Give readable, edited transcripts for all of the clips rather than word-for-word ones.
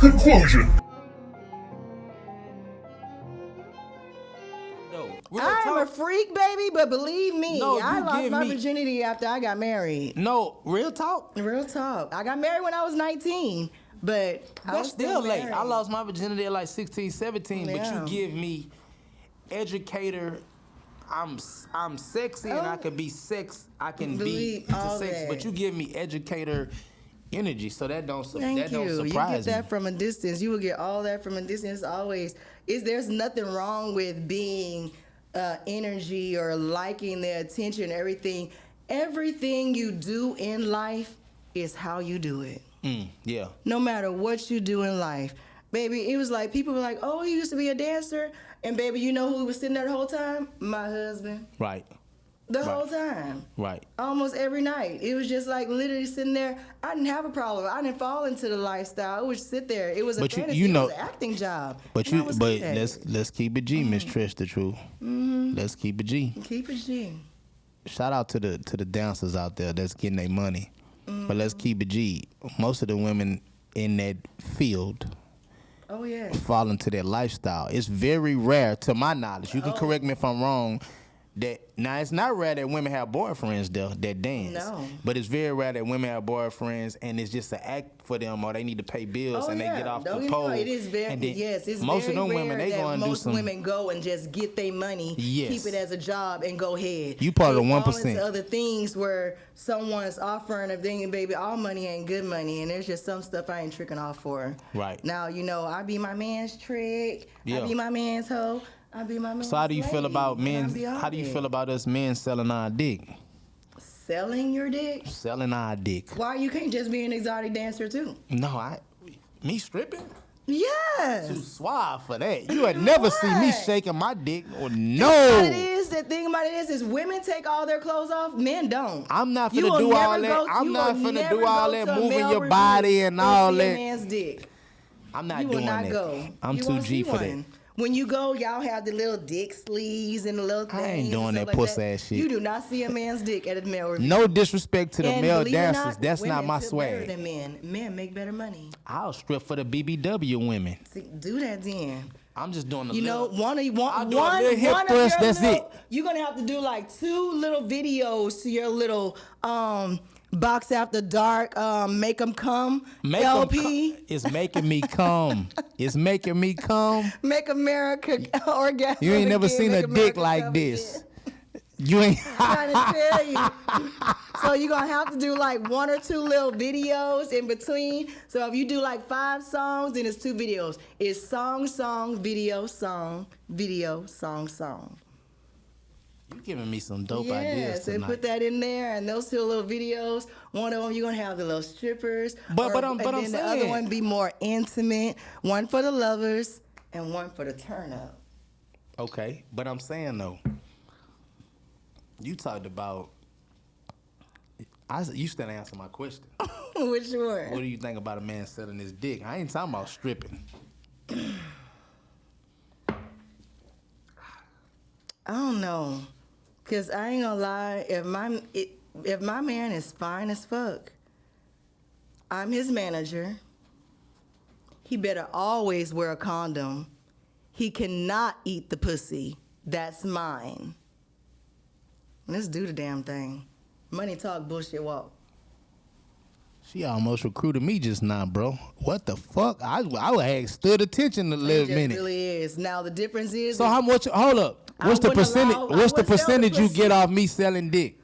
conclusion. I'm a freak, baby, but believe me, No, I you lost give my me- virginity after I got married. No, real talk. Real talk. I got married when I was 19, but I was That's still late. married. I lost my virginity at like 16, 17, but Yeah. you give me educator. I'm sexy and I can be sex. I can be Believe into all sex, that. but you give me educator energy, so that don't Thank that don't you. You get surprise me. that from a distance. You will get all that from a distance. There's nothing wrong with being energy or liking the attention, everything. Everything you do in life is how you do it. Yeah. No matter what you do in life. Baby, it was like people were like, oh, he used to be a dancer. And baby, you know who was sitting there the whole time? My husband. Right. The whole time. Right. Almost every night. It was just like literally sitting there. I didn't have a problem. I didn't fall into the lifestyle. It was sit there. It was a fantasy. You know, it was an acting job. But And I was good at let's keep it G, Miss Tresh, the truth. Let's keep it G. Keep it G. Shout out to the dancers out there that's getting their money. But let's keep it G. Most of the women in that field Oh, yeah. fall into their lifestyle. It's very rare, to my knowledge. You can correct me if I'm wrong. Now it's not rare that women have boyfriends that dance. No. But it's very rare that women have boyfriends and it's just an act for them, or they need to pay bills and they get off Don't the get me pole. wrong, it is very, And then it's most very of them rare women, they that go and do most some. women go and just get their money, Yes. keep it as a job, and go ahead. You part of the They fall 1%. into other things where someone's offering a thing, and baby, all money ain't good money, and there's just some stuff I ain't tricking off for. Right. Now, I be my man's trick. Yeah. I be my man's hoe. I be my man's So how do you feel slave, about and I men? be all How do you that. feel about us men selling our dick? Selling your dick? Selling our dick. Why you can't just be an exotic dancer too? No, me stripping? Too Yes. suave for that. You would never see me What? shaking my dick. Or What it no. is, the thing about it is women take all their clothes off, men don't. I'm not You finna will do never all that. go- I'm you not will finna never do all go that to a moving male your review body and all see a that. man's dick. I'm not You will doing not that. go. I'm You too won't G see for that. one. When you go, y'all have the little dick sleeves and the little things. I ain't doing and that stuff like pussy ass shit. You do not see a man's dick at a male review. No disrespect to the And male believe it or dancers. not, That's not women my feel better swag. than men. Men make better money. I'll strip for the BBW women. See, do that then. I'm just doing a You know, little. one I'll of do a little hip your thrust, that's little, it. You're gonna have to do like 2 little videos to your little Boxx After Dark Make Them Come Make 'em LP. It's making me come. It's making me come. Make America orgasm. You ain't never again, seen make a dick America like come this. again. You ain't. I'm trying to tell you. So you're gonna have to do like 1 or 2 little videos in between. So if you do like 5 songs, then it's 2 videos. It's song, video, song, video, song. You giving me some dope Yes, ideas and tonight. put that in there, and those 2 little videos. One of them you're gonna have the little strippers, But and I'm then the other saying- one be more intimate. One for the lovers and one for the turn up. Okay, but I'm saying though, you talked about. You still didn't answer my question. Which one? What do you think about a man selling his dick? I ain't talking about stripping. I don't know, cause I ain't gonna lie. If my man is fine as fuck, I'm his manager. He better always wear a condom. He cannot eat the pussy. That's mine. Let's do the damn thing. Money talk, bullshit walk. She almost recruited me just now, bro. What the fuck? I would have stood attention a little It just minute. really is. Now the difference is. So how much? Hold up. What's the wouldn't percentage? allow- I What's the wouldn't sell the percentage you pussy. get off me selling dick?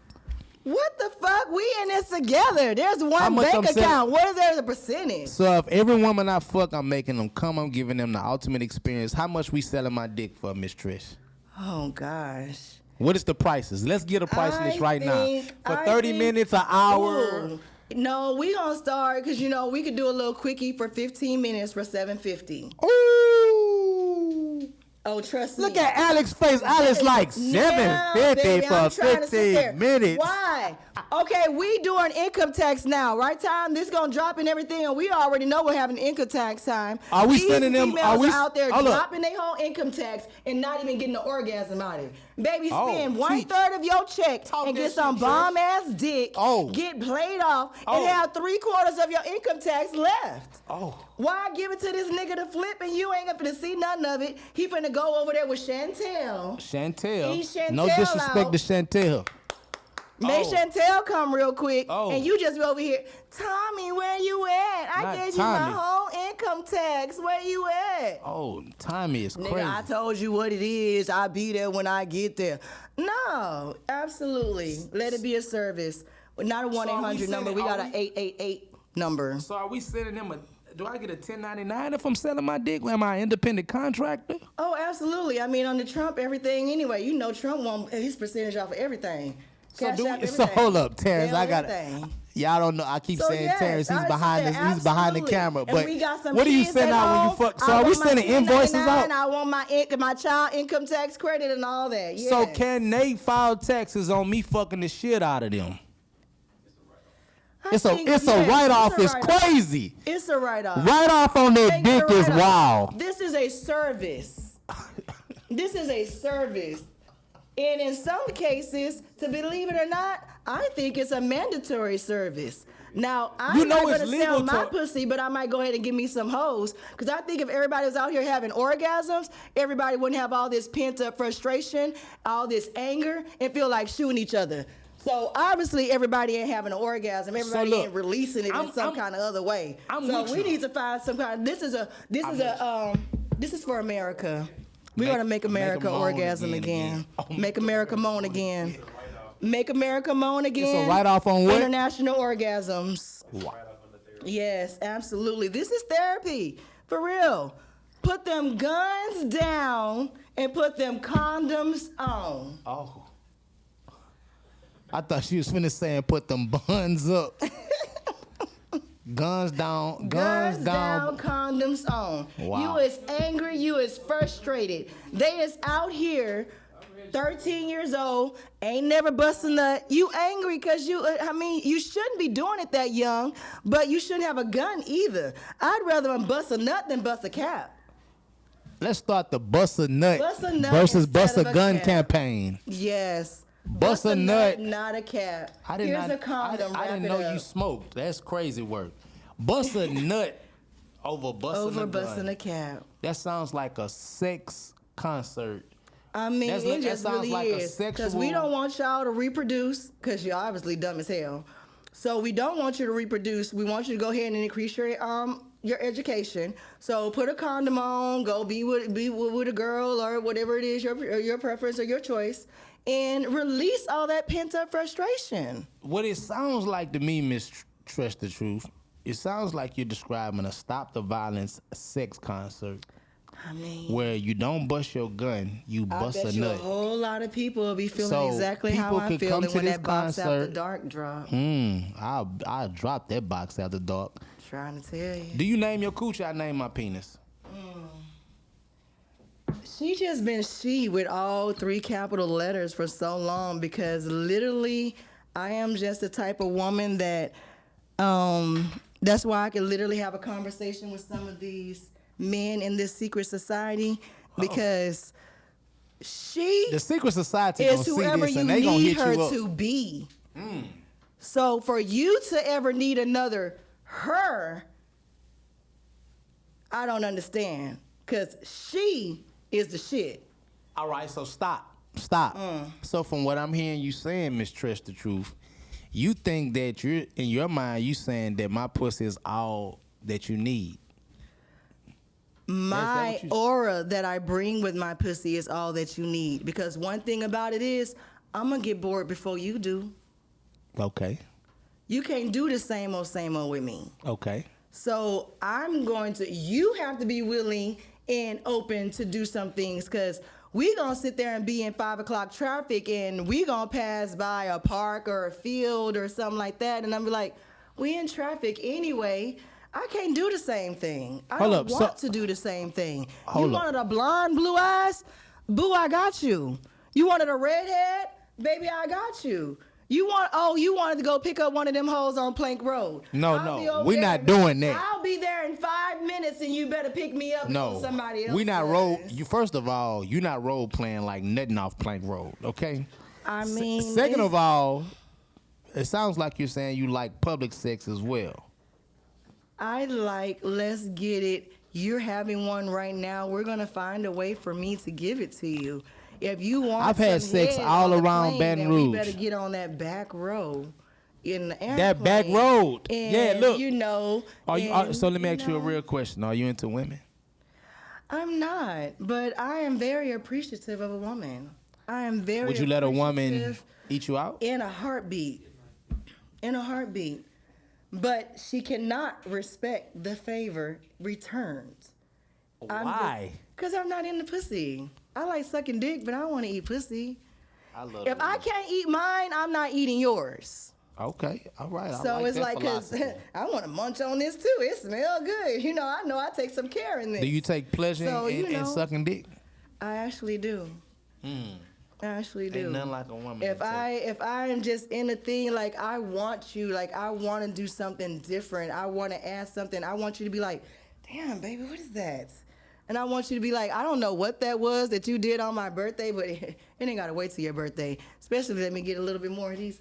What the fuck? We in this together. There's How one much bank I'm selling- account. What is there the percentage? So if every woman I fuck, I'm making them come. I'm giving them the ultimate experience. How much we selling my dick for, Miss Trish? Oh gosh. What is the prices? Let's get a price list right now. For I 30 think- minutes, an hour. Ooh. No, we gonna start because we could do a little quickie for 15 minutes for $7.50. Ooh. Oh, trust me. Look at Alex's face. Alex like Yeah, $7.50 baby, I'm for trying to sit there. 15 minutes. Why? Okay, we doing income tax now, right? Time this gonna drop and everything, and we already know we're having income tax time. Are we These sending them? females Are we out there hold up. dropping their whole income tax and not even getting an orgasm out of it? Baby, Oh, spend teach. 1/3 of your check Talk and that get some shit, Trish. bomb ass dick. Oh. Get played off Oh. and have 3/4 of your income tax left. Oh. Why give it to this nigga to flip and you ain't gonna see none of it? He finna go over there with Chantel. Chantel. Eat Chantel No disrespect out. to Chantel. Make Oh. Chantel come real quick, Oh. and you just be over here, Tommy, where you at? I Not gave Tommy. you my whole income tax. Where you at? Oh, Tommy is Nigga, crazy. I told you what it is. I'll be there when I get there. No, absolutely. Let it be a service. Not a 1-800 number. We got an 888 number. So are we sending them a? Do I get a 1099 if I'm selling my dick? Am I an independent contractor? Oh, absolutely. I mean, on the Trump, everything anyway. You know Trump want his percentage off of everything. So Cash App, so everything. hold up, Terrence. Sell I got everything. Y'all don't know. I keep So saying yes, Terrence. He's I behind said the he's behind the absolutely. camera. And But we got some what do you kids send at out when you home. fuck? So I are we want my sending invoices 1099, out? I want my child income tax credit and all that. Yeah. So can they file taxes on me fucking the shit out of them? It's a write off. It's crazy. It's a write off. Write off on that dick is wild. This is a service. This is a service. And in some cases, to believe it or not, I think it's a mandatory service. Now, I'm not going to sell my pussy, but I might go ahead and give me some hoes. Because I think if everybody was out here having orgasms, everybody wouldn't have all this pent-up frustration, all this anger, and feel like shooting each other. So obviously everybody ain't having an orgasm. Everybody ain't releasing it in some kind of other way. So we need to find some kind. This is for America. We're gonna make America orgasm again. Make America moan again. Make America moan again. It's a write-off on what? International orgasms. Wow. Yes, absolutely. This is therapy for real. Put them guns down and put them condoms on. Oh. I thought she was finna say and put them buns up. Guns down, guns down, condoms on. Wow. You is angry, you is frustrated. They is out here, 13 years old, ain't never bust a nut. You angry because you shouldn't be doing it that young, but you shouldn't have a gun either. I'd rather bust a nut than bust a cap. Let's start the bust a nut instead versus bust a of a gun cap. campaign. Yes. Bust a nut, not a cap. I did Here's not, a condom. I didn't know you smoked. That's crazy work. Bust a nut over busting a gun. busting a cap. That sounds like a sex concert. I mean, it just sounds really like a is. Because sexual- we don't want y'all to reproduce, because you're obviously dumb as hell. So we don't want you to reproduce. We want you to go ahead and increase your education. So put a condom on, go be with a girl or whatever it is, your preference or your choice, and release all that pent up frustration. What it sounds like to me, Miss Tresh, the truth, it sounds like you're describing a Stop the Violence sex concert. I mean, where you don't bust your gun, you bust I bet a you nut. a whole lot of people will be feeling So exactly how people I'm could come feeling to when this that Boxx After concert. Dark drop. I'll drop that Boxx After Dark. Trying to tell you. Do you name your coochie? I name my penis. She just been she with all 3 capital letters for so long because literally I am just the type of woman that that's why I can literally have a conversation with some of these men in this secret society because The secret society is gonna see whoever this you and they gonna need hit her you up. to be. So for you to ever need another her, I don't understand because she is the shit. All right, so stop. So from what I'm hearing you saying, Miss Tresh, the truth, you think that you're in your mind, you saying that my pussy is all that you need. My aura that I bring with my pussy is all that you need. Because one thing about it is, I'm going to get bored before you do. Okay. You can't do the same old with me. Okay. So you have to be willing and open to do some things because we going to sit there and be in 5 o'clock traffic and we going to pass by a park or a field or something like that. And I'm be like, we in traffic anyway. I can't do the same thing. I don't want to do the same thing. You wanted a blonde, blue eyes? Boo, I got you. You wanted a redhead? Baby, I got you. You wanted to go pick up one of them hoes on Plank Road. No, we not doing that. I'll be there in 5 minutes, and you better pick me up. No, somebody else. we not first of all, you not role playing like nothing off Plank Road, okay? I mean, second of all, it sounds like you're saying you like public sex as well. Let's get it. You're having one right now. We're gonna find a way for me to give it to you. If you want, I've had sex all around Baton Rouge. You better get on that back road in the airplane. That back road. And, yeah, look. So let me ask you a real question. Are you into women? I'm not, but I am very appreciative of a woman. I am very. Would you let a woman eat you out? In a heartbeat. In a heartbeat. But she cannot respect the favor returned. Why? Because I'm not into pussy. I like sucking dick, but I don't want to eat pussy. If I can't eat mine, I'm not eating yours. Okay, all right. So it's like, because I want to munch on this too. It smells good. I know I take some care in this. Do you take pleasure in sucking dick? I actually do. I actually do. Ain't nothing like a woman. If I am just in a thing, like I want you, like I want to do something different. I want to add something. I want you to be like, damn, baby, what is that? And I want you to be like, I don't know what that was that you did on my birthday, but it ain't got to wait till your birthday. Especially let me get a little bit more of these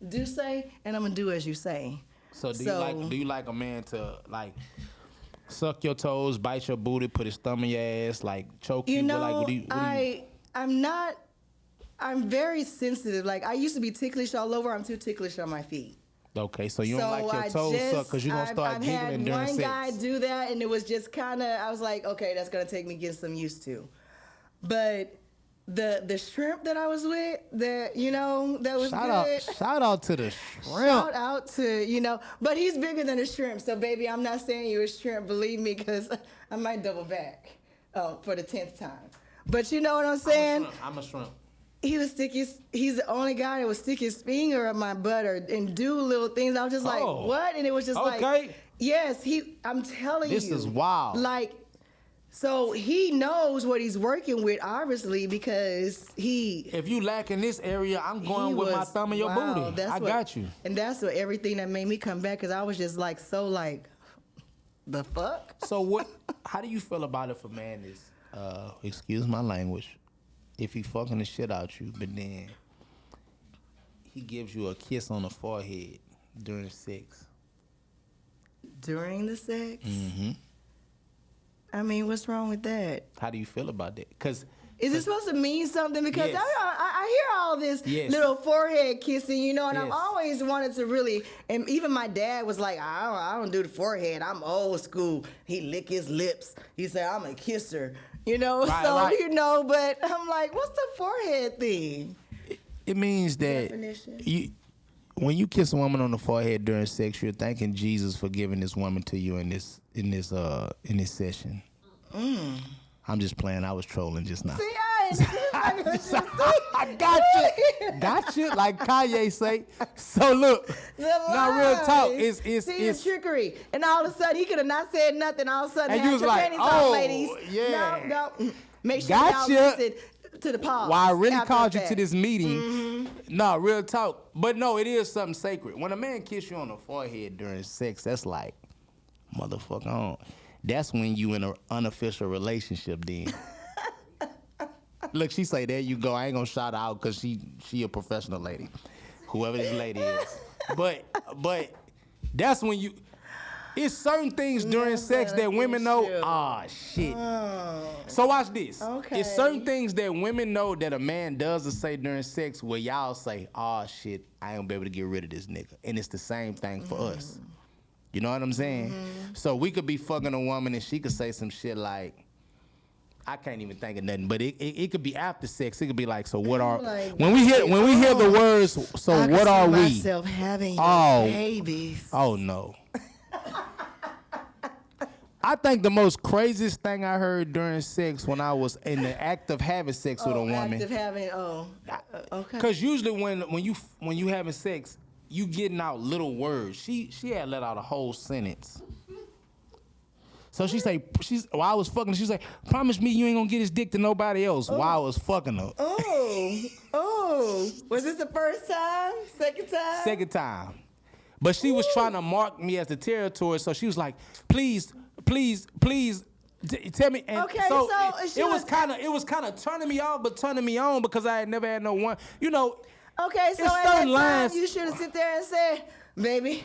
do say, and I'm going to do as you say. So do you like a man to like suck your toes, bite your booty, put his thumb in your ass, like choke you? I'm very sensitive. Like I used to be ticklish all over. I'm too ticklish on my feet. Okay, so you don't like your toes sucked because you're going to start giggling during sex. I've had one guy do that, and it was just kind of, I was like, okay, that's going to take me getting some used to. But the shrimp that I was with, that was good. Shout out to the shrimp. Shout out to, but he's bigger than a shrimp. So, baby, I'm not saying you're a shrimp, believe me, because I might double back for the 10th time. But you know what I'm saying? I'm a shrimp. He's the only guy that would stick his finger up my butt and do little things. I was just like, what? And it was just like, yes, I'm telling you. This is wild. Like, so he knows what he's working with, obviously, because if you lack in this area, I'm going with my thumb in your booty. I got you. And that's what everything that made me come back, because I was just like, so like, the fuck? So how do you feel about if a man is, excuse my language, if he fucking the shit out you, but then he gives you a kiss on the forehead during sex? During the sex? Mm-hmm. I mean, what's wrong with that? How do you feel about that? Is it supposed to mean something? Because yes. I hear all this little forehead kissing, and I've always wanted to really, and even my dad was like, I don't do the forehead. I'm old school. He lick his lips. He said, I'm a kisser. But I'm like, what's the forehead thing? It means that when you kiss a woman on the forehead during sex, you're thanking Jesus for giving this woman to you in this session. I'm just playing. I was trolling just now. See, I got you, like Kanye say. So look, now real talk, it's trickery, and all of a sudden he could have not said nothing. All of a sudden, and you was like, ladies. Yeah, no. Make sure y'all listen to the pause. Why I really called you to this meeting? No, real talk, but no, it is something sacred. When a man kiss you on the forehead during sex, that's like, motherfucker, that's when you in an unofficial relationship. Then. Look, she say, there you go. I ain't gonna shout her out because she a professional lady, whoever this lady is. But that's when it's certain things during sex that women know. Shit. So watch this. Okay. It's certain things that women know that a man does or say during sex where y'all say, shit, I ain't gonna be able to get rid of this nigga. And it's the same thing for us. You know what I'm saying? So we could be fucking a woman and she could say some shit like, I can't even think of nothing, but it could be after sex. It could be like, so what are when we hear the words, so what are we? Myself having babies. Oh no. I think the most craziest thing I heard during sex when I was in the act of having sex with a woman. Okay. Because usually when you having sex, you getting out little words. She had let out a whole sentence. So while I was fucking her, she's like, promise me you ain't gonna get his dick to nobody else while I was fucking her. Oh. Was this the first time? Second time? Second time. But she was trying to mark me as the territory, so she was like, please, tell me. And Okay, so so it was kind of turning me off, but turning me on because I had never had no one. You know. Okay, so it's at certain that time, lines. you should have sit there and said, baby,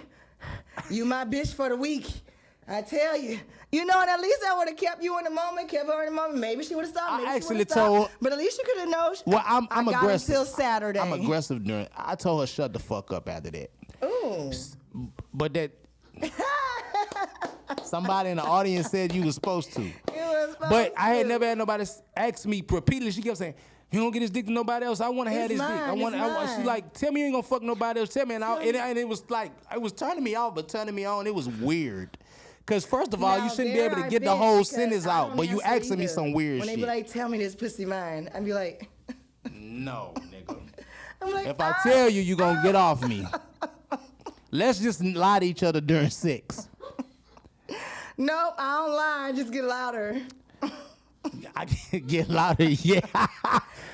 you my bitch for the week. I tell you. You know, and at least I would have kept you in the moment, kept her in the moment. Maybe she would have stopped. I actually told. But at least you could have known. Well, I'm I got aggressive. until Saturday. I'm aggressive during. I told her shut the fuck up after that. Ooh. But that somebody in the audience said you was supposed to. But I had never had nobody ask me repeatedly. She kept saying, "You don't get his dick to nobody else. I want to have this dick. I want. She like, tell me you ain't gonna fuck nobody else. Tell me." And it was like, it was turning me off, but turning me on. It was weird. Cause first of all, you shouldn't be able to get the whole sentence out, but you asking me some weird shit. When they be like, "Tell me this pussy mine," I'd be like, "No, nigga. I'm like, if I tell you, you gonna get off me. Let's just lie to each other during sex." Nope, I don't lie. Just get louder. I get louder, yeah.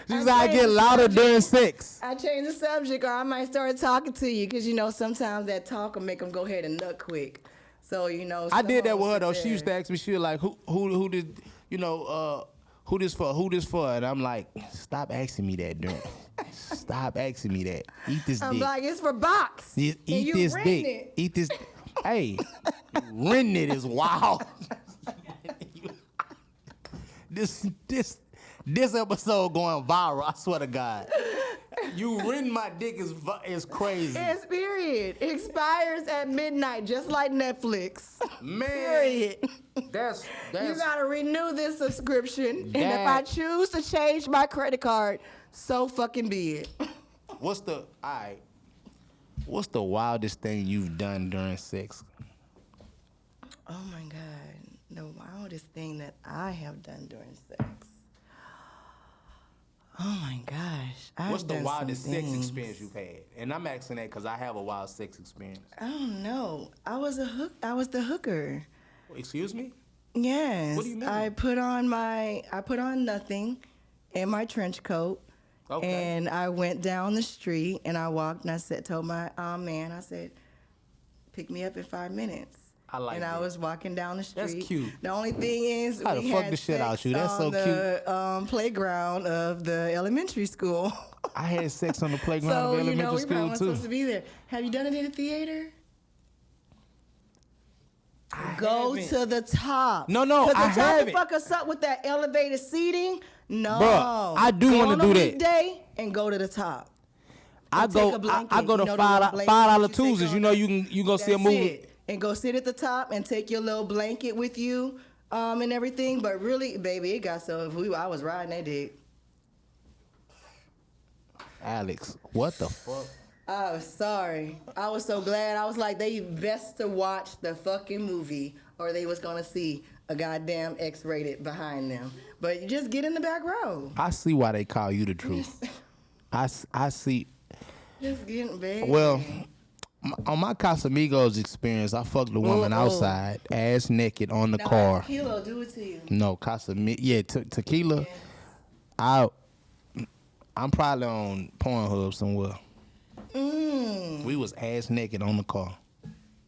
She's like, I get louder during sex. I change the subject, or I might start talking to you, because, you know, sometimes that talk will make them go ahead and nut quick. So, you know. I did that with her, though. She used to ask me, she was like, who did, you know, who this for? And I'm like, stop asking me that, during. Stop asking me that. Eat this dick. I'm like, it's for Boxx. Eat this dick. Eat this. Hey, renting it is wild. This episode going viral. I swear to God. You renting my dick is crazy. Yes, period. Expires at midnight, just like Netflix. Man, period. That's you gotta renew this subscription, and if I choose to change my credit card, so fucking be it. What's the wildest thing you've done during sex? Oh my God, the wildest thing that I have done during sex. Oh my gosh. What's the wildest sex experience you've had? And I'm asking that because I have a wild sex experience. I don't know. I was the hooker. Excuse me? Yes. What do you mean? I put on nothing and my trench coat. Okay. And I went down the street and I walked and I told my man, I said, pick me up in 5 minutes. I like and that. I was walking down the street. That's cute. The only thing is, I'd we fuck had the shit out sex you. That's so on the playground of the elementary school. I had sex on the playground of So, you elementary know, we school probably weren't too. supposed to be there. Have you done it in a theater? Go to the top. No, I haven't. To fuck us up with that elevated seating? No. Bruh, I do want to do that. Weekday and go to the top. I go to $5 Tuesdays. You know, you go see a movie. And go sit at the top and take your little blanket with you and everything. But really, baby, it got so, I was riding that dick. Alex, what the fuck? Oh, sorry. I was so glad. I was like, they best to watch the fucking movie or they was going to see a goddamn X-rated behind them. But you just get in the back row. I see why they call you the truth. I see. Just getting big. Well, on my Casamigos experience, I fucked a woman outside, ass naked on the car. Tequila, do it to you. No, tequila. Yeah. I'm probably on Pornhub somewhere. We was ass naked on the car.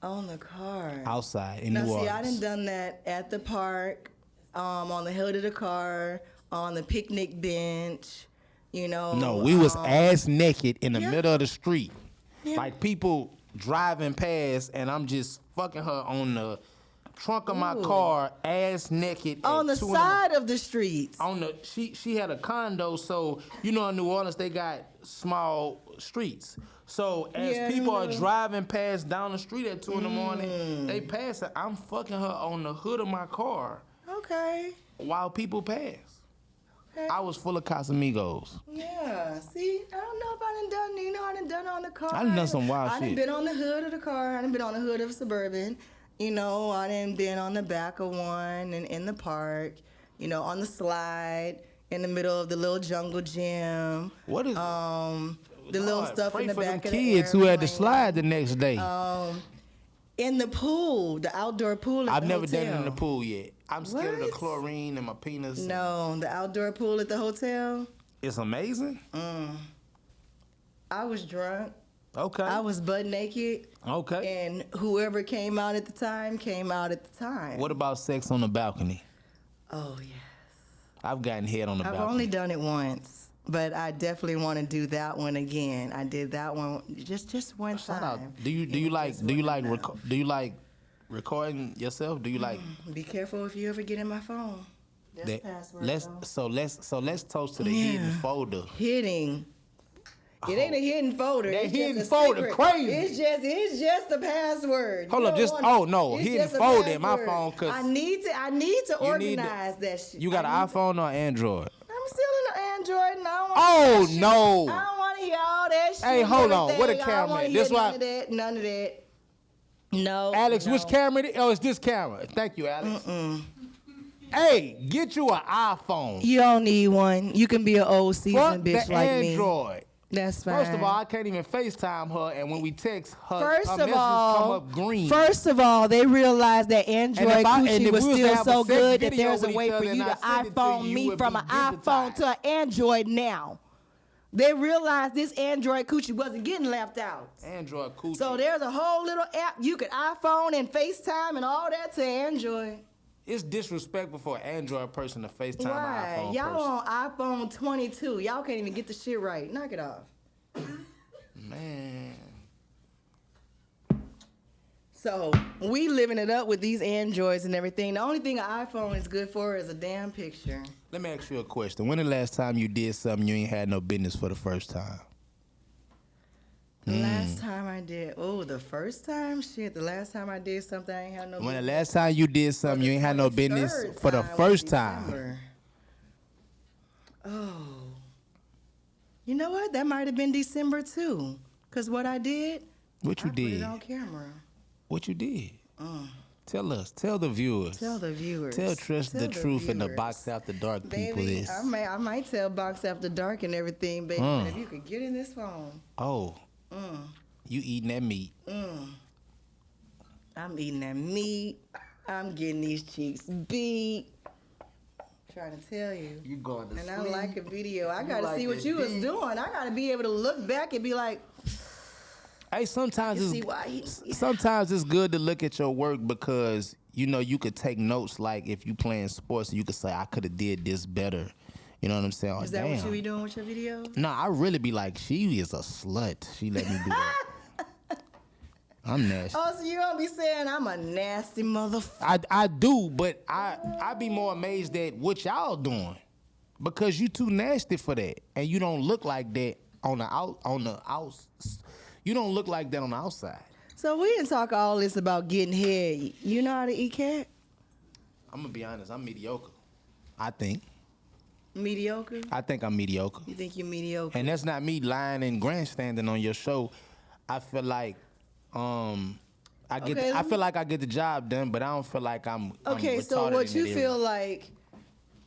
On the car. Outside in New Orleans. See, I done done that at the park, on the hood of the car, on the picnic bench, you know. No, we was ass naked in the middle of the street. Yeah. Like people driving past and I'm just fucking her on the trunk of my car, ass naked. On the side of the streets. She had a condo, so you know in New Orleans they got small streets. So as people are driving past down the street at 2 in the morning, they pass her. I'm fucking her on the hood of my car. Okay. While people pass. Okay. I was full of Casamigos. Yeah. See, I don't know if I done done, I done done on the car. I done done some wild shit. I done been on the hood of the car. I done been on the hood of a Suburban. You know, I done been on the back of one and in the park. You know, on the slide, in the middle of the little jungle gym. What is the little stuff in the back of the kids who had to slide the next day. In the pool, the outdoor pool at I've the never hotel. done it in the pool yet. I'm scared of the What? chlorine in my penis. No, the outdoor pool at the hotel. It's amazing. I was drunk. Okay. I was butt naked. Okay. And whoever came out at the time came out at the time. What about sex on the balcony? Oh, yes. I've gotten head on the I've balcony. only done it once, but I definitely want to do that one again. I did that one just one Shout time. out. Do you like recording yourself? Do you like Be careful if you ever get in my phone. That's that? password. Let's toast to the Yeah. hidden folder. Hitting. It ain't a hidden folder. That It's hidden just a folder secret. crazy. It's just a password. Hold You up, don't just want- it's hidden just a folder in my password. phone, 'cause I need to you need to- organize that shit. You got an iPhone or Android? I'm still in the Android and I don't want Oh, that shit. no. I don't want to hear all that shit. Hey, and hold on. What a everything. I camera don't wanna at? hear This why- none of that. No. Alex, no. which camera? Oh, it's this camera. Thank you, Alex. Hey, get you an iPhone. You don't need one. You can be an old Fuck seasoned bitch the like Android. me. That's fine. First of all, I can't even FaceTime her, and when we text her, First her of messages all, come up green. they realized that Android And if coochie was we was to still have a so sex good that video there's a with way each for other you and to I send it to iPhone you, me would from be an iPhone to an Android now. They realized this Android coochie wasn't getting left out. Android coochie. So there's a whole little app you could iPhone and FaceTime and all that to Android. It's disrespectful for an Android person to FaceTime Why? an iPhone Y'all person. on iPhone 22. Y'all can't even get the shit right. Knock it off. Man. So we living it up with these Androids and everything. The only thing an iPhone is good for is a damn picture. Let me ask you a question. When the last time you did something you ain't had no business for the first time? The last time I did, the first time? Shit, the last time I did something I ain't had no When the business. last time you did something you ain't had no business for the first time? December. Oh. You know what? That might have been December too. Because what I did, What you I did? put it on camera. What you did? Tell us. Tell the viewers. Tell the viewers. Tell Tresh the truth and the viewers. Boxx After Dark people Baby, this. I might tell Boxx After Dark and everything, baby. But if you could get in this phone. Oh. You eating that meat. I'm eating that meat. I'm getting these cheeks beat. Trying to tell you. You going to And I like a video. I gotta like see what this you was beat. doing. I gotta be able to look back and be like, Hey, sometimes you it's see why he. sometimes it's good to look at your work because you could take notes. Like if you playing sports, you could say I could have did this better. You know what I'm saying? Is that what you be doing with your videos? No, I really be like, she is a slut. She let me do that. I'm nasty. Oh, so you don't be saying I'm a nasty motherfucker. I do, but I be more amazed at what y'all doing because you too nasty for that, and you don't look like that on the out. You don't look like that on the outside. So we didn't talk all this about getting head. You know how to eat cat? I'm gonna be honest. I'm mediocre. I think Mediocre? I'm mediocre, You think you're mediocre? and that's not me lying and grandstanding on your show. I feel like I feel like I get the job done, but I don't feel like I'm Okay, I'm so retarded what in you that feel area. like?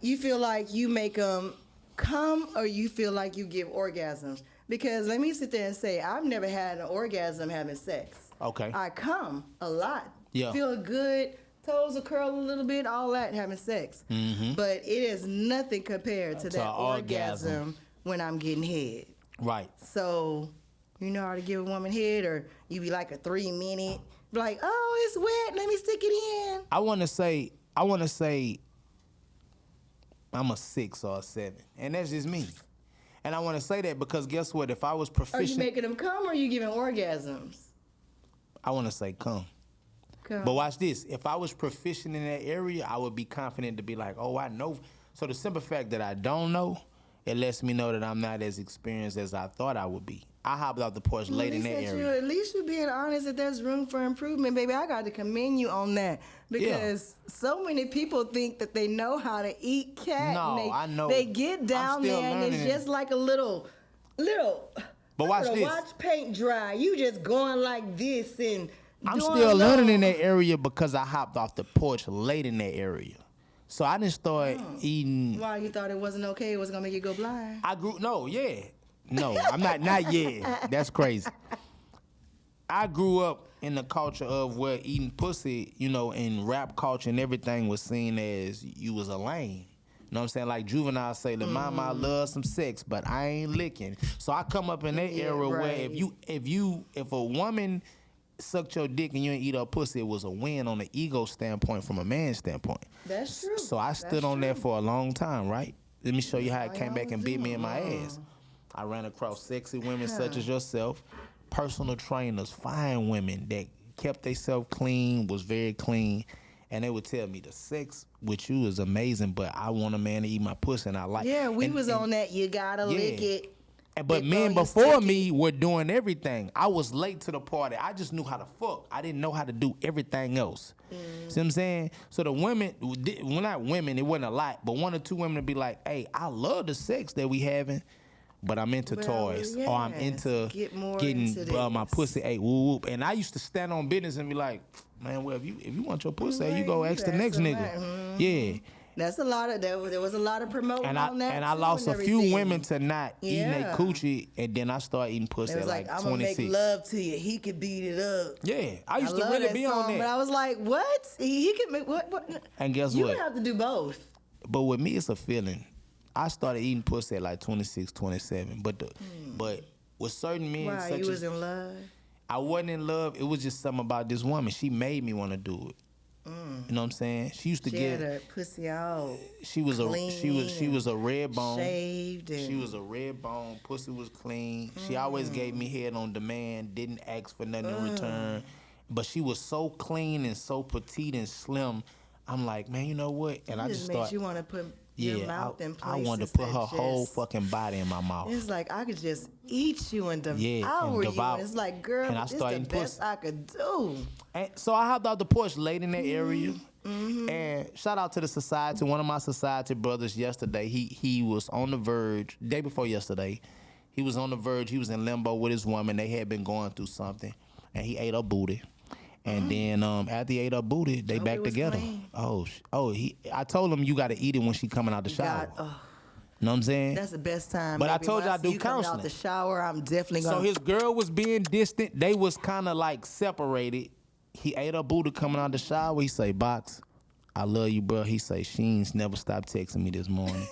You feel like you make them come, or you feel like you give orgasms? Because let me sit there and say, I've never had an orgasm having sex. Okay. I come a lot. Yeah. Feel good. Toes will curl a little bit. All that having sex. Mm-hmm. But it is nothing compared to that an orgasm. orgasm when I'm getting head. Right. So, you know how to give a woman head, or you be like a 3 minute, be like, oh, it's wet, let me stick it in. I want to say I'm a 6 or a 7, and that's just me. And I want to say that because guess what? If I was Are you proficient, making them come, or are you giving orgasms? I want to say come. Come. But watch this. If I was proficient in that area, I would be confident to be like, oh, I know. So the simple fact that I don't know, it lets me know that I'm not as experienced as I thought I would be. I hopped out the porch late in that area. At least you being honest that there's room for improvement, baby. I got to commend you on that because so many people think that they know how to eat cat. No, and I know. They get down still there and it's learning. just like a little. But watch this. Watch paint dry. You just going like this and. I'm doing still learning in little- that area because I hopped off the porch late in that area. So I didn't start eating. Why you thought it wasn't okay? It was gonna make you go blind. No, I'm not yet. That's crazy. I grew up in the culture of where eating pussy, you know, in rap culture and everything was seen as you was a lame. You know what I'm saying? Like Juvenile say, "The mama, I love some sex, but I ain't licking." So I come up in that era where if a woman sucked your dick and you didn't eat her pussy, it was a win on the ego standpoint from a man's standpoint. That's true. So I stood on that for a long time, right? Let me show you how it came back and beat me in my ass. I ran across sexy women such as yourself, personal trainers, fine women that kept themselves clean, was very clean, and they would tell me the sex with you is amazing, but I want a man to eat my pussy, and I like. Yeah, we was on that. You gotta lick it. But men before me were doing everything. I was late to the party. I just knew how to fuck. I didn't know how to do everything else. See what I'm saying? So the women, well, not women, it wasn't a lot, but 1 or 2 women would be like, "Hey, I love the sex that we having, but I'm into toys, or I'm into getting my pussy ate, whoop, whoop." And I used to stand on business and be like, "Man, well, if you want your pussy, you go ask the next nigga." Yeah. That's a lot of there was a lot of promoting on that. And I lost a few women to not eating their coochie, and then I started eating pussy at like 26. I'm gonna make love to you. He could beat it up. Yeah, I used to really be on that. But I was like, what? He could make what? And guess you what? You would have to do both. But with me, it's a feeling. I started eating pussy at like 26, 27. But with certain men, wow, you was in love? I wasn't in love. It was just something about this woman. She made me want to do it. You know what I'm saying? She used to get her pussy all she was a red bone. Shaved and she was a red bone. Pussy was clean. She always gave me head on demand. Didn't ask for nothing in return. But she was so clean and so petite and slim. I'm like, man, you know what? And I just thought you want to put your mouth in places. I wanted to put her whole fucking body in my mouth. It's like I could just eat you and devour you. And it's like, girl, and this is the best I could do. And so I hopped out the porch late in that area. And shout out to the society. One of my society brothers yesterday, he was on the verge, day before yesterday, he was on the verge. He was in limbo with his woman. They had been going through something. And he ate her booty. And then after he ate her booty, they back together. Clean. I told him you got to eat it when she coming out the shower. You know what I'm saying? That's the best time. But I told you I do counseling. Out the shower, I'm definitely gonna. So his girl was being distant. They was kind of like separated. He ate her booty coming out the shower. He say, "Boxx, I love you, bro." He say, "She ain't never stopped texting me this morning,"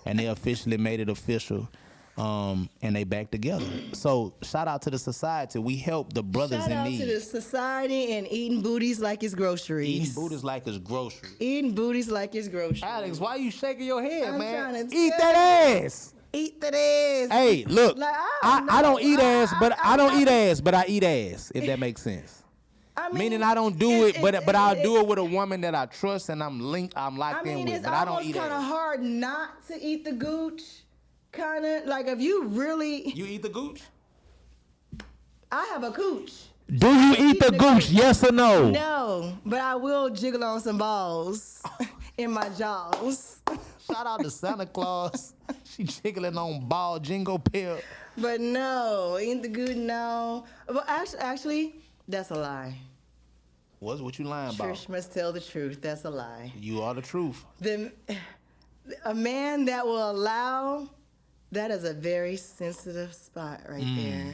and they officially made it official. And they back together. So shout out to the society. We help the brothers in need. Shout out to the society and eating booties like it's groceries. Eating booties like it's groceries. Eating booties like it's groceries. Alex, why you shaking your head, I'm man? trying to Eat that ass. Eat that ass. Hey, look, like, I don't eat ass, but I don't eat ass, but I eat ass. If that makes sense. I mean, meaning I don't do it, but I'll do it with a woman that I trust and I'm locked in with. But I don't eat ass. It's kind of hard not to eat the gooch. Kind of like if you really. You eat the gooch? I have a cooch. Do you eat the gooch? Yes or no? No, but I will jiggle on some balls in my jaws. Shout out to Santa Claus. She jiggling on ball jingle pill. But no, eat the gooch, no. But actually, that's a lie. What you lying about? Trish must tell the truth. That's a lie. You are the truth. A man that will allow. That is a very sensitive spot right there.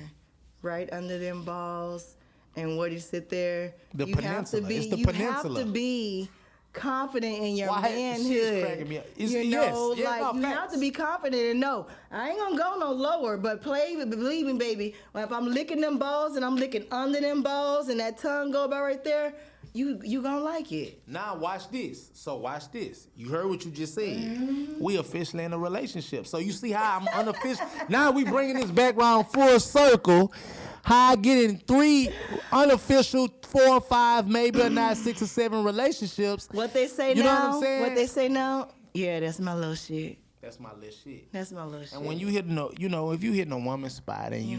Right under them balls. And what you sit there. The peninsula. It's the peninsula. You have to be confident in your manhood. She's cracking me up. You have to be confident and know, I ain't gonna go no lower, but believe me, baby, if I'm licking them balls and I'm licking under them balls and that tongue go about right there, you gonna like it. Now watch this. So watch this. You heard what you just said. We officially in a relationship. So you see how I'm unofficial. Now we bringing this back around full circle. How I get in 3 unofficial, 4 or 5, maybe or not 6 or 7 relationships. What they say now? You know what I'm saying? What they say now? Yeah, that's my little shit. That's my little shit. That's my little shit. And when you hitting if you hitting a woman's spot and you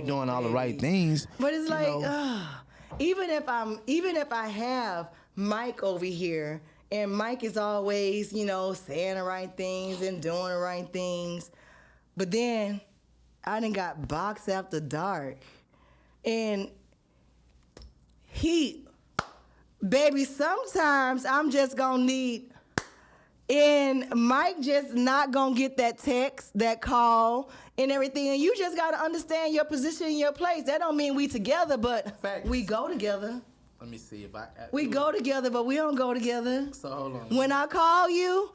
doing all the right things. But it's like, even if I have Mike over here and Mike is always, saying the right things and doing the right things, but then I done got Boxx after dark. And baby, sometimes I'm just gonna need And Mike just not gonna get that text, that call, and everything. And you just gotta understand your position and your place. That don't mean we together, but Facts. we go together. Let me see if I. We go together, but we don't go together. So hold on. When I call you,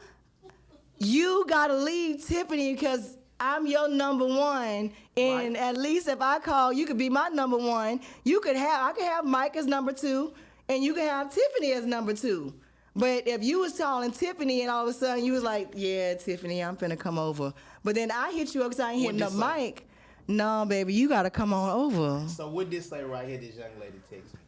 you gotta leave Tiffany because I'm your number one. And Right. at least if I call, you could be my number one. I could have Mike as number two, and you can have Tiffany as number two. But if you was calling Tiffany and all of a sudden you was like, yeah, Tiffany, I'm finna come over. But then I hit you up because I ain't hitting up What'd this say? Mike. No, baby, you gotta come on over. So what this say right here? This young lady text me.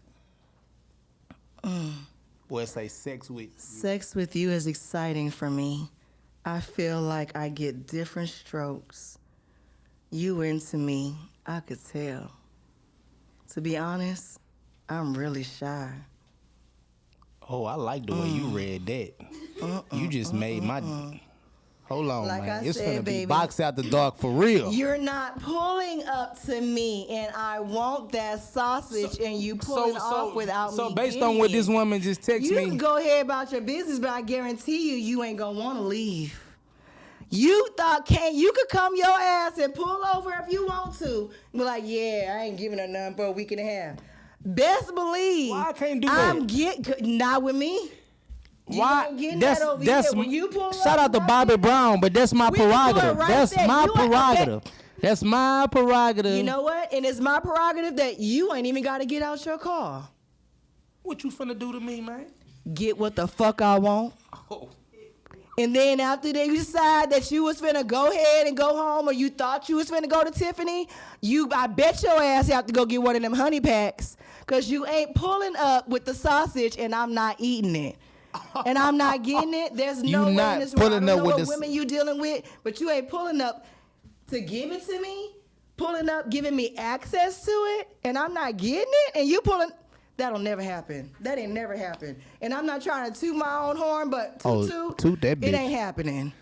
Well, it say sex with. Sex with you is exciting for me. I feel like I get different strokes. You into me, I could tell. To be honest, I'm really shy. Oh, I like the way you read that. You just made my. Hold on, Like man. I It's said, gonna be baby. Boxx out the dark for real. You're not pulling up to me, and I want that sausage, and you pulling off without me. So based getting on what it. this woman just texted You me, can go ahead about your business, but I guarantee you ain't gonna want to leave. You thought you could come your ass and pull over if you want to. Be like, yeah, I ain't giving her nothing for a week and a half. Best believe. Why I can't do I'm that? not with me. You why? ain't getting That's that over that's. here. When you pull Shout up out to right Bobby there, Brown, but that's my we can pull it prerogative. right That's there. my You ain't- prerogative. That's my prerogative. You know what? And it's my prerogative that you ain't even got to get out your car. What you finna do to me, man? Get what the fuck I want. Oh. And then after they decide that you was finna go ahead and go home, or you thought you was finna go to Tiffany, I bet your ass have to go get one of them honey packs, cause you ain't pulling up with the sausage and I'm not eating it. And I'm not getting it. There's You no way not in this world. I pulling don't up know with what this- women you dealing with, but you ain't pulling up to give it to me, pulling up, giving me access to it, and I'm not getting it, and you pulling. That'll never happen. That ain't never happened. And I'm not trying to toot my own horn, but toot that it bitch. ain't happening.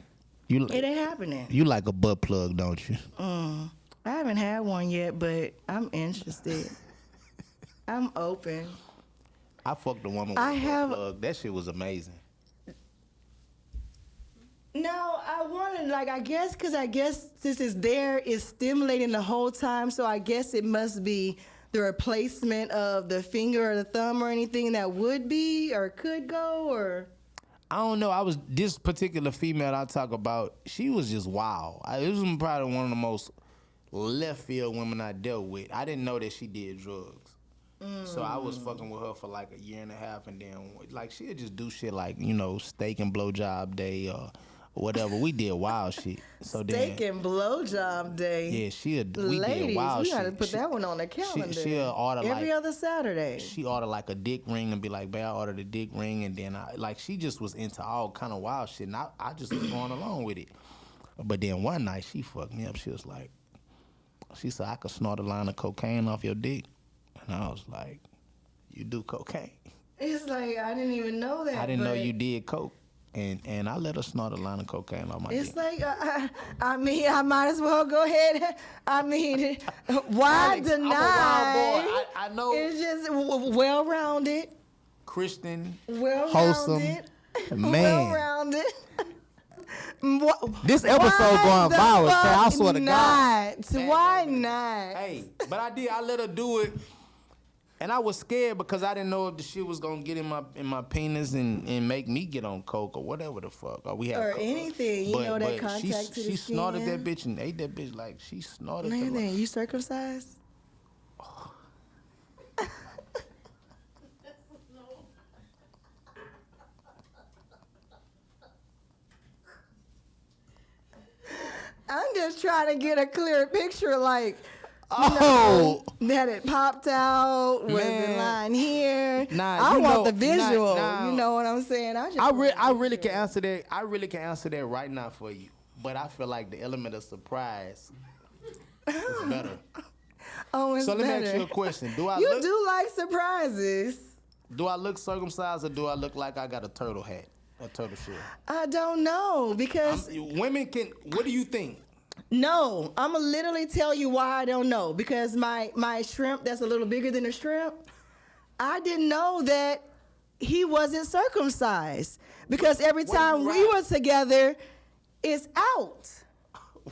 You It ain't happening. you like a butt plug, don't you? I haven't had one yet, but I'm interested. I'm open. I fucked a woman with I a have- butt plug. That shit was amazing. No, I wanted, I guess since it's there, it's stimulating the whole time, so I guess it must be the replacement of the finger or the thumb or anything that would be or could go or... I don't know. This particular female I talk about. She was just wild. It was probably one of the most left field women I dealt with. I didn't know that she did drugs. So I was fucking with her for like a year and a half, and then she'd just do shit like steak and blowjob day or whatever. We did wild shit. So Steak then and blowjob day. yeah, we Ladies, did wild we shit. gotta put that one on the calendar. She'll order every other Saturday. She ordered like a dick ring and be like, "Babe, I ordered a dick ring," and then she just was into all kind of wild shit, and I just was going along with it. But then one night she fucked me up. She was like, she said, "I could snort a line of cocaine off your dick," and I was like, "You do cocaine?" It's like I didn't even know that. I didn't know but you did coke. And I let her snort a line of cocaine on my It's dick. like I mean, I might as well go ahead. I mean, why Alex, I'm a deny? wild boy. I know. It's just well-rounded, Christian, well-rounded, man. well-rounded. This episode going viral, so I swear to God. Why not? Hey, but I let her do it. And I was scared because I didn't know if the shit was gonna get in my penis and make me get on coke or whatever the fuck. Or we had Or coke. anything, that contact to the she skin. snorted that bitch and ate that bitch like she snorted. the Anything. You circumcised? I'm just trying to get a clear picture, like. That it popped out, was Man. the line here. Nah, I you want know- the visual. nah. You know what I'm saying? I really can answer that. I really can answer that right now for you. But I feel like the element of surprise is better. Oh, it's So let better. me ask you a question. You do like surprises. Do I look circumcised or do I look like I got a turtle hat, a turtle shell? I don't know because Women can. What do you think? no, I'm gonna literally tell you why I don't know. Because my shrimp that's a little bigger than a shrimp, I didn't know that he wasn't circumcised because every What time you we write? were together, it's out.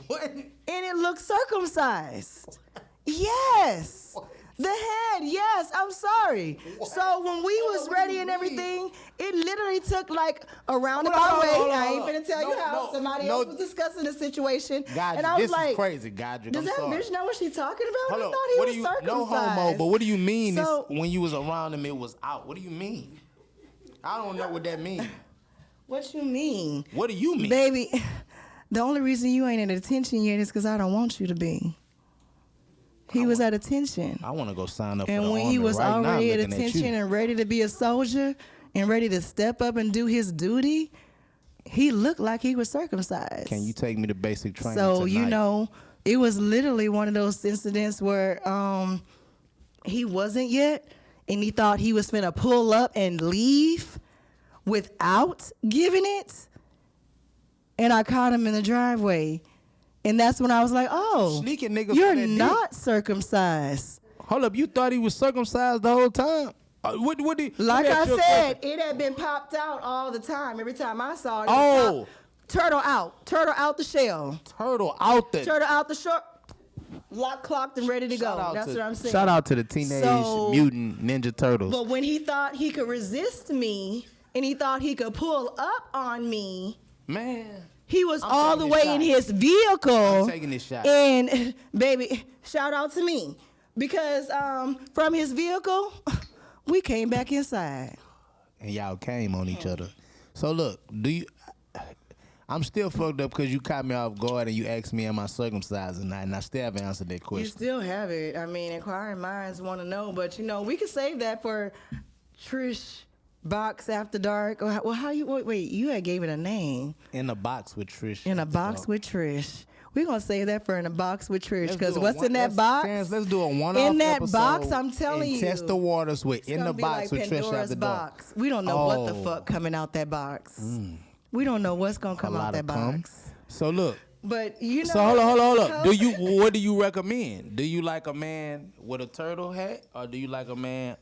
What? And it looked circumcised. Yes. The head, yes, I'm sorry. What? So when we Hold was on, what ready do you and mean? everything, it literally took like a roundabout Hold on, way. hold on, I ain't hold on. finna tell you No, how no, somebody no. else was discussing the situation. Godric, and I was this like, is crazy, Godric. does I'm that sorry. bitch know what she's talking about? Hold I on. thought he What was do you? circumcised. No homo, but what do you mean? So- When you was around him, it was out. What do you mean? I don't know what that means. What you mean? What do you mean? Baby, the only reason you ain't at attention yet is because I don't want you to be. He was at attention. I want to go sign up for And the when army he was right now, already at looking attention you. and ready to be a soldier and ready to step up and do his duty, he looked like he was circumcised. Can you take me to basic training So, tonight? it was literally one of those incidents where he wasn't yet, and he thought he was finna pull up and leave without giving it. And I caught him in the driveway. And that's when I was like, oh, Sneaking niggas you're for that not circumcised. Hold up, you thought he was circumcised the whole time? What do you, Like let me I ask you a said, question. it had been popped out all the time. Every time I saw it, Oh. turtle out the shell, Turtle out there. turtle out the short, lock, clocked, and ready to Shout go. out That's to- what I'm saying. Shout out to the Teenage So- Mutant Ninja Turtles. But when he thought he could resist me and he thought he could pull up on me, Man. he was I'm all the taking way this in shot. his vehicle. I'm taking this shot. And baby, shout out to me because from his vehicle, we came back inside. And y'all came on each other. So look, I'm still fucked up because you caught me off guard and you asked me, am I circumcised or not? And I still haven't answered that You question. still have it. I mean, inquiring minds want to know, but we can save that for Tresh Boxx After Dark. Well, how you wait? You had gave it a name. In a box with Trish. In a box with Trish. We're gonna save that for in a box with Trish Let's because do a what's one- in that let's- box? Terrence, let's do a one-off In that episode box, I'm telling and you. test the waters with It's In gonna the be Box like with Trish Pandora's After Dark. box. We don't know what the Oh. fuck coming out that box. We don't know what's gonna come A out lot that of cum. box. So look. But So hold on. because- What do you recommend? Do you like a man with a turtle hat or do you like a man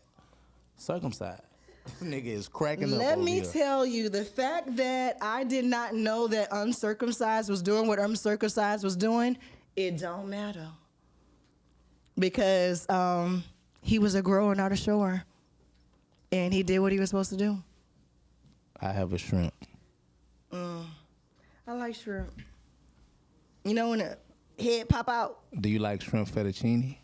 circumcised? This nigga is cracking up. Let over me here. tell you, the fact that I did not know that uncircumcised was doing what uncircumcised was doing, it don't matter. Because he was a grower, not a shower. And he did what he was supposed to do. I have a shrimp. I like shrimp. You know when the head pop out? Do you like shrimp fettuccine?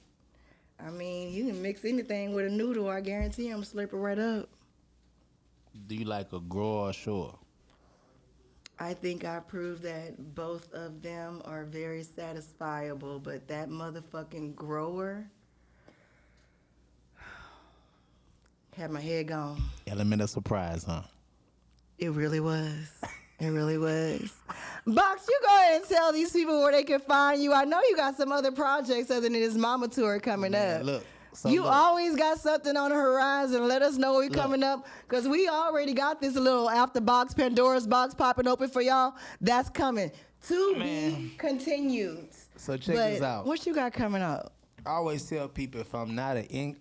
I mean, you can mix anything with a noodle. I guarantee I'm slurp it right up. Do you like a grower or shore? I think I proved that both of them are very satisfiable, but that motherfucking grower had my head gone. Element of surprise, huh? It really was. It really was. Boxx, you go ahead and tell these people where they can find you. I know you got some other projects other than this mama tour coming Man, up. look. So You look. always got something on the horizon. Let us know where we Look. coming up, because we already got this little after box, Pandora's box popping open for y'all. That's coming. To be Man. continued. So check But this out. what you got coming up? I always tell people if I'm not in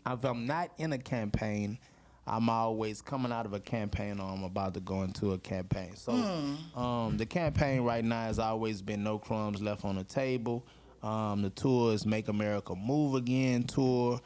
a campaign, I'm always coming out of a campaign or I'm about to go into a campaign. So the campaign right now has always been No Crumbs Left on the Table. The tour is Make America Move Again tour.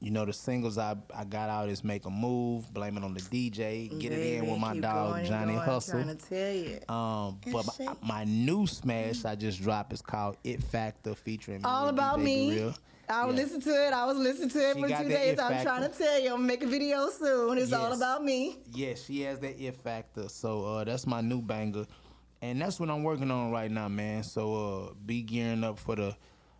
The singles I got out is Make a Move, Blame It on the DJ, Get It In Baby, with My keep dog going, Johnny going, Hustle. I'm trying to tell you. But shake. my new smash I just dropped is called It Factor featuring me All and about DJ me. Durrell. I was Yeah. listening to it. I was listening to it She for got 2 that days. it I'm factor. trying to tell you, I'm gonna make a video soon. It's all Yes. about me. Yeah, she has that It Factor. So that's my new banger. And that's what I'm working on right now, man. So be gearing up for the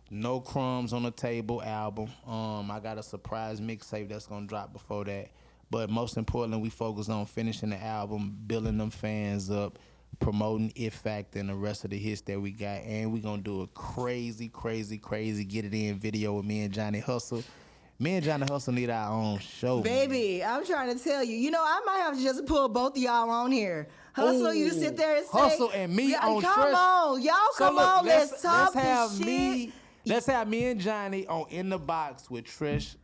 No Crumbs on the Table album. I got a surprise mixtape that's gonna drop before that. But most importantly, we focus on finishing the album, building them fans up, promoting It Factor and the rest of the hits that we got. And we gonna do a crazy Get It In video with me and Johnny Hustle. Me and Johnny Hustle need our own show. man. Baby, I'm trying to tell you. I might have to just pull both of y'all on here. Hustle, you Ooh. sit there and say, Hustle and me Yeah, on come Tresh. on, y'all So come look, on, let's talk have this shit. me. Let's have me and Johnny on In the Box with Tresh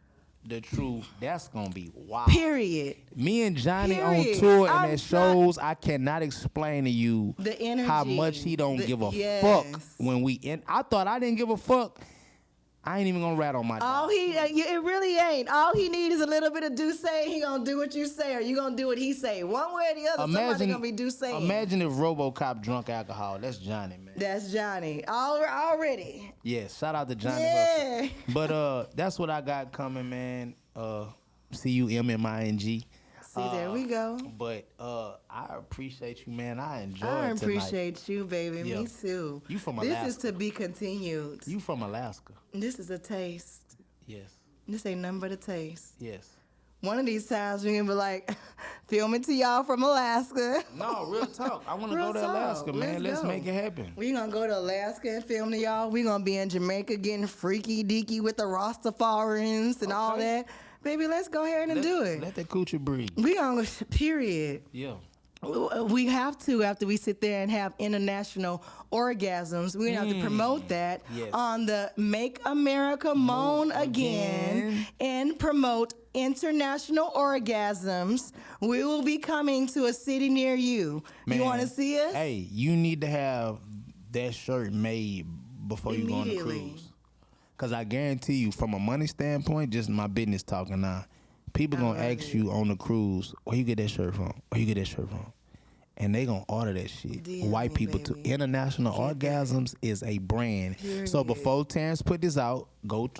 the truth, that's gonna be wild. Period. Me and Johnny Period. on tour and I'm at shows, I cannot explain to you The energy. how much he don't give a yes. fuck when we in. I thought I didn't give a fuck. I ain't even gonna rat on my All dog. it really ain't. All he need is a little bit of do say. He gonna do what you say, or you gonna do what he say. One way or the other, somebody gonna be do saying. Imagine if RoboCop drunk alcohol. That's Johnny, man. That's Johnny. Already. Yes, shout out to Johnny Yeah. Hustle. But that's what I got coming, man. CUMMING. See, there we go. But I appreciate you, man. I enjoyed I tonight. appreciate you, baby. Yeah. Me too. You from This Alaska. is to be continued. You from Alaska? This is a taste. Yes. This ain't nothing but a taste. Yes. One of these times we're gonna be like, filming to y'all from Alaska. No, real talk. I want to Real go to talk. Alaska, man. Let's go. make it happen. We gonna go to Alaska and film to y'all. We gonna be in Jamaica getting freaky deaky with the Rastafarians and all Okay. that. Baby, let's go ahead and do it. Let that coochie breathe. We gonna, period. Yeah. We have to, after we sit there and have international orgasms, we have to promote that Yes. on the Make America Moan Again and promote international orgasms. We will be coming to a city near you. Man, You want to see us? Hey, you need to have that shirt made before you go on the Immediately. cruise. Because I guarantee you, from a money standpoint, just my business talking now, people going to ask you on the cruise, where you get that shirt from? Where you get that shirt from? And they going to order that shit. DM White me, people, baby. too. International Orgasms is a brand. So Period. before Terrence put this out,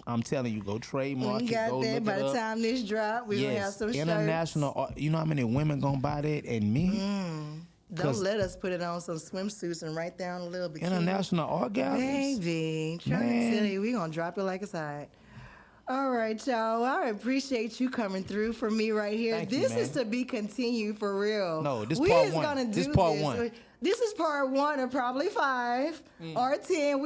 I'm telling you, go trademark We it, got go that. look By it the up. time this drop, we gonna have some International, you know how many women going to buy that? And me? shirts. Don't 'Cause- let us put it on some swimsuits and write down a little bit. International Orgasms? Baby, trying Man. to tell you, we gonna drop it like it's hot. All right, y'all. I appreciate you coming through for me right here. Thank you, This man. is to be continued for real. No, this we part is one. Gonna do This part one. This is part 1 of probably 5 or 10.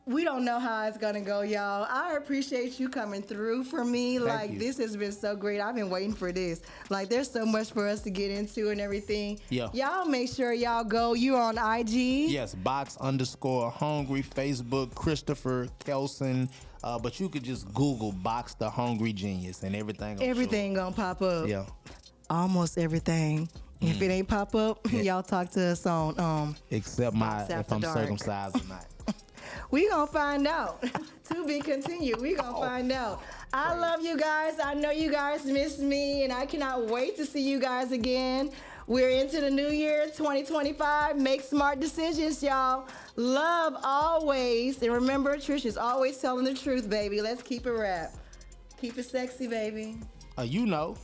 We don't know how it's gonna go, y'all. I appreciate you coming through for me. Thank you. This has been so great. I've been waiting for this. Like, there's so much for us to get into and everything. Yeah. Y'all make sure y'all go. You're on IG. Yes, Boxx_Hungry, Facebook, Christopher Kelson. But you could just Google Boxx the Hungry Genius and everything. Everything gonna pop up. Yeah. Almost everything. If it ain't pop up, y'all talk to us on. Except Boxx if After I'm Dark. circumcised or not. We gonna find out. To be continued. We gonna find out. I love you guys. I know you guys miss me, and I cannot wait to see you guys again. We're into the new year, 2025. Make smart decisions, y'all. Love always. And remember, Trish is always telling the truth, baby. Let's keep it rap. Keep it sexy, baby. You know.